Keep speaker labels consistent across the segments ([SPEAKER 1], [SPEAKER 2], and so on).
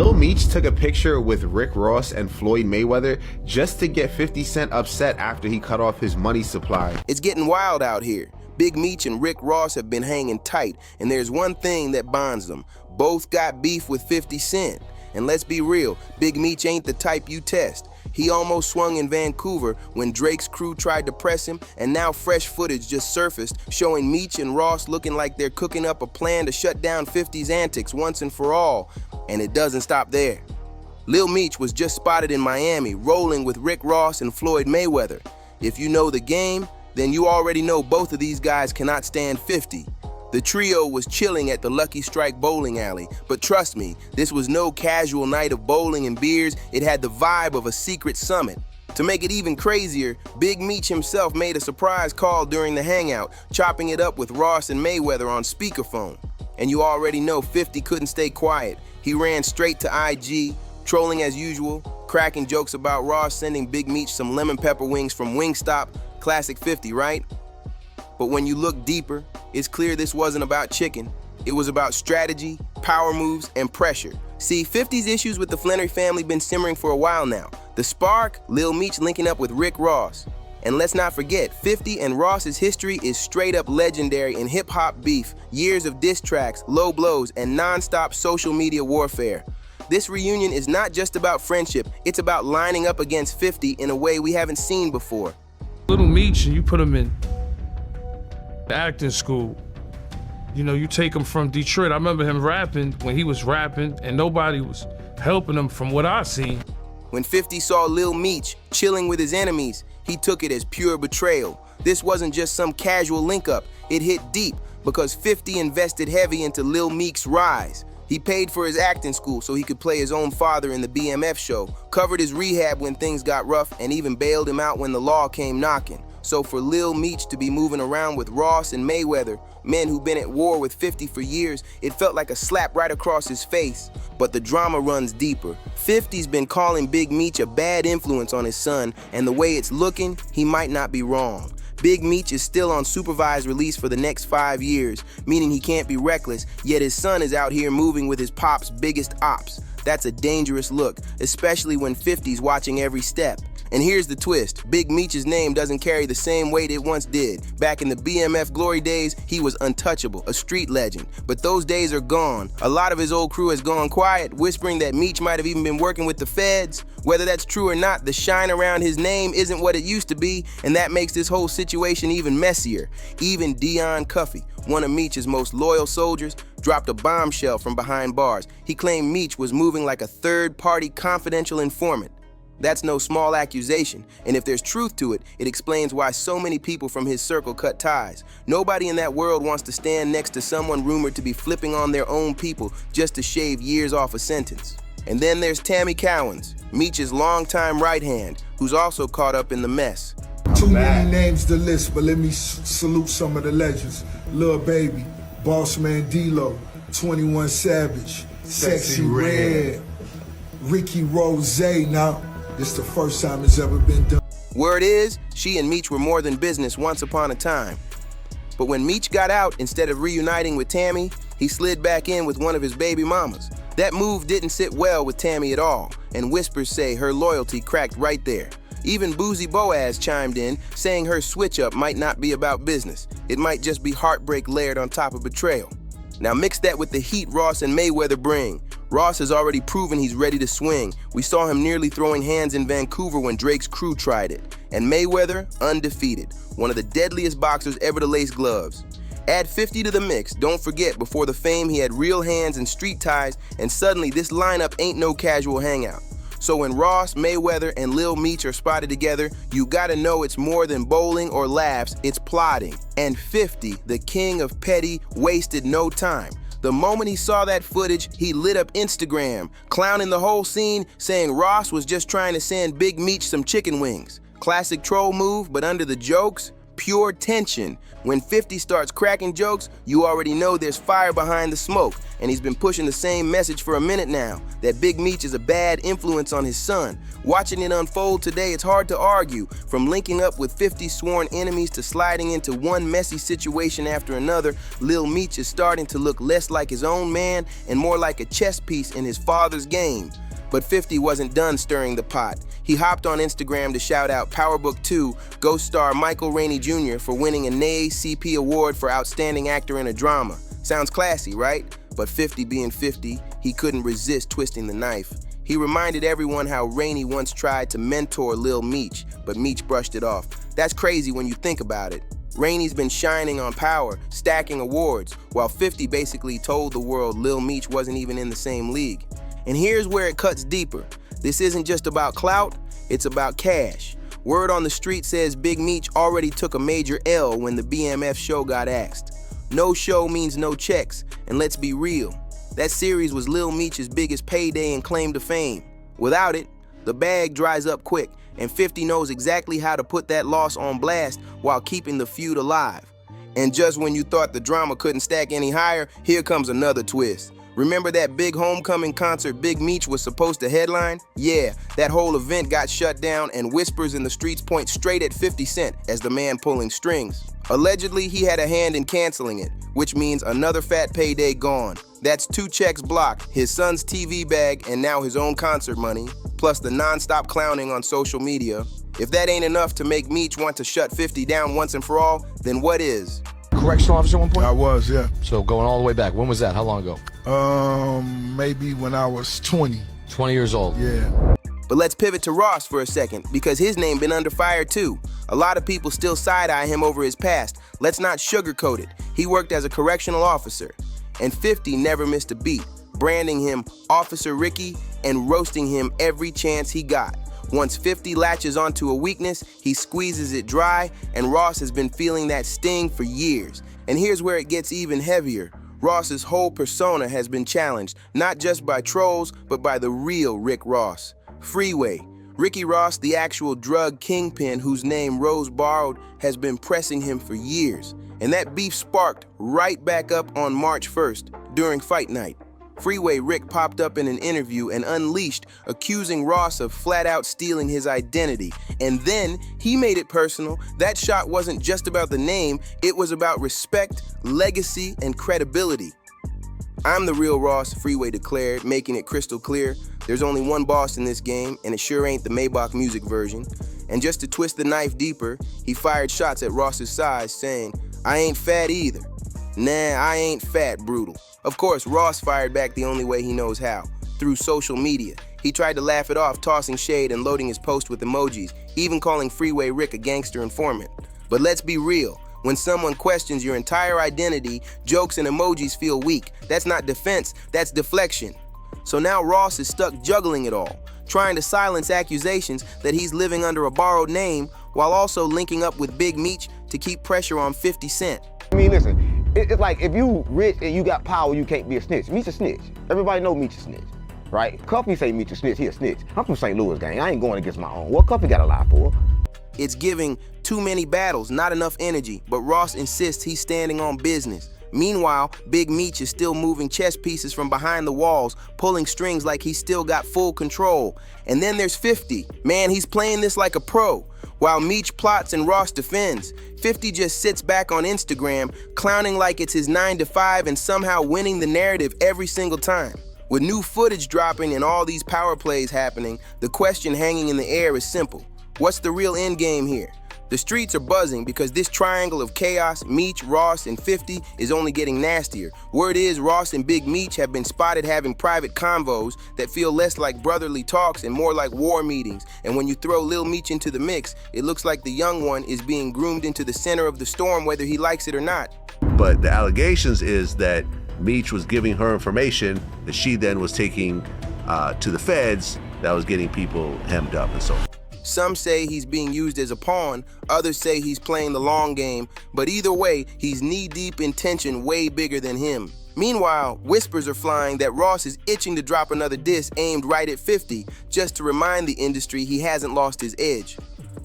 [SPEAKER 1] Lil Meech took a picture with Rick Ross and Floyd Mayweather just to get 50 Cent upset after he cut off his money supply.
[SPEAKER 2] It's getting wild out here. Big Meech and Rick Ross have been hanging tight, and there's one thing that bonds them. Both got beef with 50 Cent. And let's be real, Big Meech ain't the type you test. He almost swung in Vancouver when Drake's crew tried to press him, and now fresh footage just surfaced showing Meech and Ross looking like they're cooking up a plan to shut down 50's antics once and for all. And it doesn't stop there. Lil Meech was just spotted in Miami rolling with Rick Ross and Floyd Mayweather. If you know the game, then you already know both of these guys cannot stand 50. The trio was chilling at the Lucky Strike bowling alley, but trust me, this was no casual night of bowling and beers. It had the vibe of a secret summit. To make it even crazier, Big Meech himself made a surprise call during the hangout, chopping it up with Ross and Mayweather on speakerphone. And you already know 50 couldn't stay quiet. He ran straight to IG, trolling as usual, cracking jokes about Ross sending Big Meech some lemon pepper wings from Wingstop. Classic 50, right? But when you look deeper, it's clear this wasn't about chicken. It was about strategy, power moves, and pressure. See, 50's issues with the Flannery family been simmering for a while now. The spark, Lil Meech linking up with Rick Ross. And let's not forget, 50 and Ross's history is straight up legendary in hip-hop beef, years of diss tracks, low blows, and non-stop social media warfare. This reunion is not just about friendship, it's about lining up against 50 in a way we haven't seen before.
[SPEAKER 3] Little Meech, and you put him in acting school. You know, you take him from Detroit. I remember him rapping when he was rapping, and nobody was helping him from what I seen.
[SPEAKER 2] When 50 saw Lil Meech chilling with his enemies, he took it as pure betrayal. This wasn't just some casual link-up. It hit deep because 50 invested heavy into Lil Meech's rise. He paid for his acting school so he could play his own father in the BMF show, covered his rehab when things got rough, and even bailed him out when the law came knocking. So for Lil Meech to be moving around with Ross and Mayweather, men who've been at war with 50 for years, it felt like a slap right across his face. But the drama runs deeper. 50's been calling Big Meech a bad influence on his son, and the way it's looking, he might not be wrong. Big Meech is still on supervised release for the next 5 years, meaning he can't be reckless, yet his son is out here moving with his pop's biggest ops. That's a dangerous look, especially when 50's watching every step. And here's the twist, Big Meech's name doesn't carry the same weight it once did. Back in the BMF glory days, he was untouchable, a street legend. But those days are gone. A lot of his old crew has gone quiet, whispering that Meech might have even been working with the feds. Whether that's true or not, the shine around his name isn't what it used to be, and that makes this whole situation even messier. Even Dion Cuffey, one of Meech's most loyal soldiers, dropped a bombshell from behind bars. He claimed Meech was moving like a third-party confidential informant. That's no small accusation, and if there's truth to it, it explains why so many people from his circle cut ties. Nobody in that world wants to stand next to someone rumored to be flipping on their own people just to shave years off a sentence. And then there's Tammy Cowens, Meech's longtime right hand, who's also caught up in the mess.
[SPEAKER 4] Too many names to list, but let me salute some of the legends. Lil Baby, Boss Man D-Lo, 21 Savage, Sexy Red, Ricky Rose. Now, this the first time it's ever been done.
[SPEAKER 2] Word is, she and Meech were more than business once upon a time. But when Meech got out, instead of reuniting with Tammy, he slid back in with one of his baby mamas. That move didn't sit well with Tammy at all, and whispers say her loyalty cracked right there. Even Boozy Boaz chimed in, saying her switch-up might not be about business. It might just be heartbreak layered on top of betrayal. Now mix that with the heat Ross and Mayweather bring. Ross has already proven he's ready to swing. We saw him nearly throwing hands in Vancouver when Drake's crew tried it. And Mayweather, undefeated. One of the deadliest boxers ever to lace gloves. Add 50 to the mix. Don't forget, before the fame, he had real hands and street ties, and suddenly this lineup ain't no casual hangout. So when Ross, Mayweather, and Lil Meech are spotted together, you gotta know it's more than bowling or laughs, it's plotting. And 50, the king of petty, wasted no time. The moment he saw that footage, he lit up Instagram, clowning the whole scene, saying Ross was just trying to send Big Meech some chicken wings. Classic troll move, but under the jokes, pure tension. When 50 starts cracking jokes, you already know there's fire behind the smoke, and he's been pushing the same message for a minute now, that Big Meech is a bad influence on his son. Watching it unfold today, it's hard to argue. From linking up with 50's sworn enemies to sliding into one messy situation after another, Lil Meech is starting to look less like his own man and more like a chess piece in his father's game. But 50 wasn't done stirring the pot. He hopped on Instagram to shout out Powerbook 2 Ghost star Michael Rainey Jr. for winning a NAACP award for Outstanding Actor in a Drama. Sounds classy, right? But 50 being 50, he couldn't resist twisting the knife. He reminded everyone how Rainey once tried to mentor Lil Meech, but Meech brushed it off. That's crazy when you think about it. Rainey's been shining on Power, stacking awards, while 50 basically told the world Lil Meech wasn't even in the same league. And here's where it cuts deeper. This isn't just about clout, it's about cash. Word on the street says Big Meech already took a major L when the BMF show got axed. No show means no checks, and let's be real. That series was Lil Meech's biggest payday and claim to fame. Without it, the bag dries up quick, and 50 knows exactly how to put that loss on blast while keeping the feud alive. And just when you thought the drama couldn't stack any higher, here comes another twist. Remember that big homecoming concert Big Meech was supposed to headline? Yeah, that whole event got shut down and whispers in the streets point straight at 50 Cent as the man pulling strings. Allegedly, he had a hand in canceling it, which means another fat payday gone. That's 2 checks blocked, his son's TV bag and now his own concert money, plus the non-stop clowning on social media. If that ain't enough to make Meech want to shut 50 down once and for all, then what is?
[SPEAKER 5] Correctional officer at one point?
[SPEAKER 4] I was, yeah.
[SPEAKER 5] So going all the way back. When was that? How long ago?
[SPEAKER 4] Maybe when I was 20.
[SPEAKER 5] 20 years old.
[SPEAKER 4] Yeah.
[SPEAKER 2] But let's pivot to Ross for a second, because his name been under fire too. A lot of people still side-eye him over his past. Let's not sugarcoat it. He worked as a correctional officer, and 50 never missed a beat, branding him Officer Ricky and roasting him every chance he got. Once 50 latches onto a weakness, he squeezes it dry, and Ross has been feeling that sting for years. And here's where it gets even heavier. Ross's whole persona has been challenged, not just by trolls, but by the real Rick Ross. Freeway. Ricky Ross, the actual drug kingpin whose name Rose borrowed, has been pressing him for years. And that beef sparked right back up on March 1st, during fight night. Freeway Rick popped up in an interview and unleashed, accusing Ross of flat out stealing his identity. And then he made it personal. That shot wasn't just about the name, it was about respect, legacy, and credibility. I'm the real Ross, Freeway declared, making it crystal clear. There's only one boss in this game, and it sure ain't the Maybach music version. And just to twist the knife deeper, he fired shots at Ross's size, saying, "I ain't fat either. Nah, I ain't fat, brutal." Of course, Ross fired back the only way he knows how, through social media. He tried to laugh it off, tossing shade and loading his post with emojis, even calling Freeway Rick a gangster informant. But let's be real, when someone questions your entire identity, jokes and emojis feel weak. That's not defense, that's deflection. So now Ross is stuck juggling it all, trying to silence accusations that he's living under a borrowed name, while also linking up with Big Meech to keep pressure on 50 Cent.
[SPEAKER 6] I mean, listen, it's like if you rich and you got power, you can't be a snitch. Meech a snitch. Everybody know Meech a snitch, right? Cuffy say Meech a snitch, he a snitch. I'm from St. Louis, gang. I ain't going against my own. What Cuffy got to lie for?
[SPEAKER 2] It's giving too many battles, not enough energy, but Ross insists he's standing on business. Meanwhile, Big Meech is still moving chess pieces from behind the walls, pulling strings like he's still got full control. And then there's 50. Man, he's playing this like a pro. While Meech plots and Ross defends, 50 just sits back on Instagram, clowning like it's his 9 to 5 and somehow winning the narrative every single time. With new footage dropping and all these power plays happening, the question hanging in the air is simple. What's the real end game here? The streets are buzzing because this triangle of chaos, Meech, Ross, and 50, is only getting nastier. Word is Ross and Big Meech have been spotted having private convos that feel less like brotherly talks and more like war meetings. And when you throw Lil Meech into the mix, it looks like the young one is being groomed into the center of the storm whether he likes it or not.
[SPEAKER 7] But the allegations is that Meech was giving her information that she then was taking to the feds that was getting people hemmed up and so on.
[SPEAKER 2] Some say he's being used as a pawn, others say he's playing the long game, but either way, he's knee-deep in tension way bigger than him. Meanwhile, whispers are flying that Ross is itching to drop another diss aimed right at 50, just to remind the industry he hasn't lost his edge.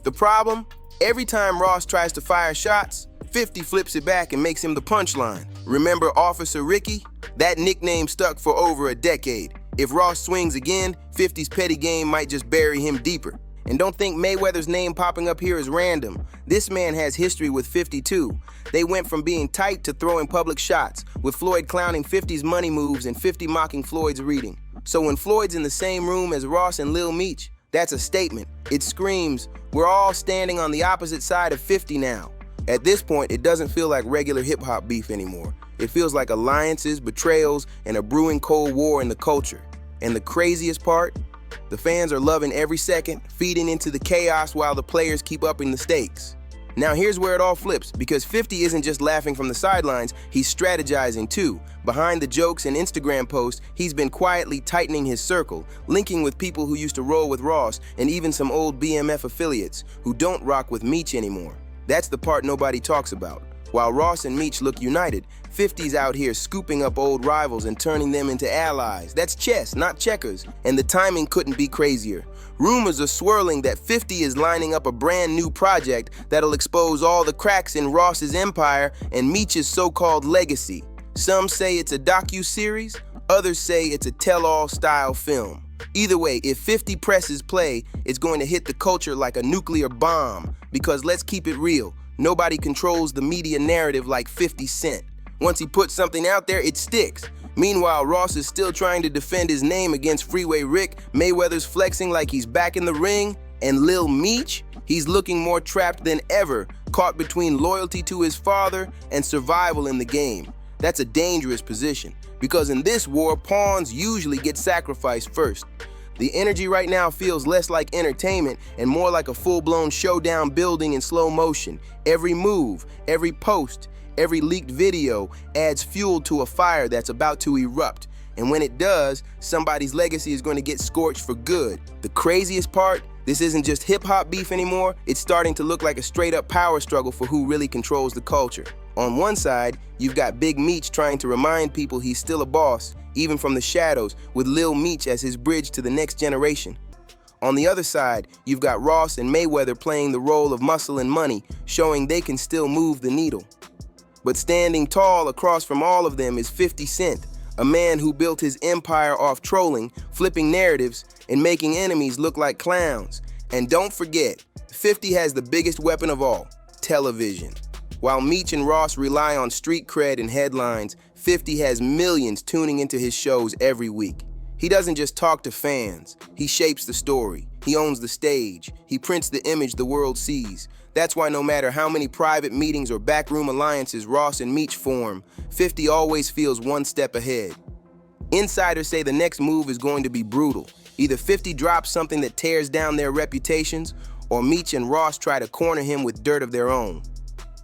[SPEAKER 2] The problem? Every time Ross tries to fire shots, 50 flips it back and makes him the punchline. Remember Officer Ricky? That nickname stuck for over a decade. If Ross swings again, 50's petty game might just bury him deeper. And don't think Mayweather's name popping up here is random. This man has history with 50 too. They went from being tight to throwing public shots, with Floyd clowning 50's money moves and 50 mocking Floyd's reading. So when Floyd's in the same room as Ross and Lil Meech, that's a statement. It screams, we're all standing on the opposite side of 50 now. At this point, it doesn't feel like regular hip-hop beef anymore. It feels like alliances, betrayals, and a brewing cold war in the culture. And the craziest part? The fans are loving every second, feeding into the chaos while the players keep upping the stakes. Now here's where it all flips, because 50 isn't just laughing from the sidelines, he's strategizing too. Behind the jokes and Instagram posts, he's been quietly tightening his circle, linking with people who used to roll with Ross and even some old BMF affiliates who don't rock with Meech anymore. That's the part nobody talks about. While Ross and Meech look united, 50's out here scooping up old rivals and turning them into allies. That's chess, not checkers, and the timing couldn't be crazier. Rumors are swirling that 50 is lining up a brand new project that'll expose all the cracks in Ross's empire and Meech's so-called legacy. Some say it's a docu-series, others say it's a tell-all style film. Either way, if 50 presses play, it's going to hit the culture like a nuclear bomb, because let's keep it real, nobody controls the media narrative like 50 Cent. Once he puts something out there, it sticks. Meanwhile, Ross is still trying to defend his name against Freeway Rick, Mayweather's flexing like he's back in the ring, and Lil Meech, he's looking more trapped than ever, caught between loyalty to his father and survival in the game. That's a dangerous position, because in this war, pawns usually get sacrificed first. The energy right now feels less like entertainment and more like a full-blown showdown building in slow motion. Every move, every post, every leaked video adds fuel to a fire that's about to erupt. And when it does, somebody's legacy is going to get scorched for good. The craziest part? This isn't just hip-hop beef anymore, it's starting to look like a straight-up power struggle for who really controls the culture. On one side, you've got Big Meech trying to remind people he's still a boss, even from the shadows, with Lil Meech as his bridge to the next generation. On the other side, you've got Ross and Mayweather playing the role of muscle and money, showing they can still move the needle. But standing tall across from all of them is 50 Cent, a man who built his empire off trolling, flipping narratives, and making enemies look like clowns. And don't forget, 50 has the biggest weapon of all, television. While Meech and Ross rely on street cred and headlines, 50 has millions tuning into his shows every week. He doesn't just talk to fans, he shapes the story, he owns the stage, he prints the image the world sees. That's why no matter how many private meetings or backroom alliances Ross and Meech form, 50 always feels one step ahead. Insiders say the next move is going to be brutal. Either 50 drops something that tears down their reputations, or Meech and Ross try to corner him with dirt of their own.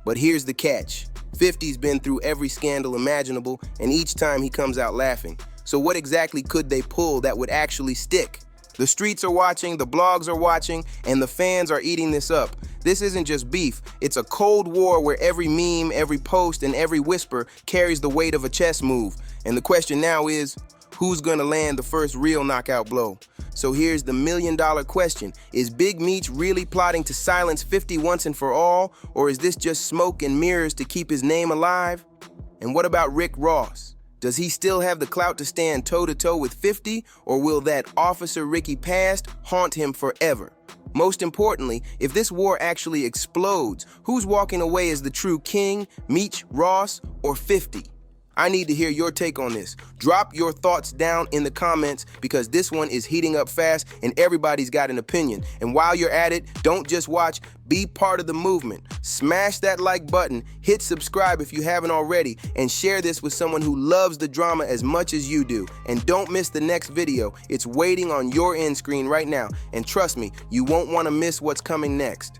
[SPEAKER 2] But here's the catch. 50's been through every scandal imaginable, and each time he comes out laughing. So what exactly could they pull that would actually stick? The streets are watching, the blogs are watching, and the fans are eating this up. This isn't just beef, it's a cold war where every meme, every post, and every whisper carries the weight of a chess move. And the question now is, who's gonna land the first real knockout blow? So here's the million-dollar question. Is Big Meech really plotting to silence 50 once and for all, or is this just smoke and mirrors to keep his name alive? And what about Rick Ross? Does he still have the clout to stand toe-to-toe with 50, or will that Officer Ricky past haunt him forever? Most importantly, if this war actually explodes, who's walking away as the true king, Meech, Ross, or 50? I need to hear your take on this. Drop your thoughts down in the comments because this one is heating up fast and everybody's got an opinion. And while you're at it, don't just watch, be part of the movement. Smash that like button, hit subscribe if you haven't already, and share this with someone who loves the drama as much as you do. And don't miss the next video. It's waiting on your end screen right now. And trust me, you won't want to miss what's coming next.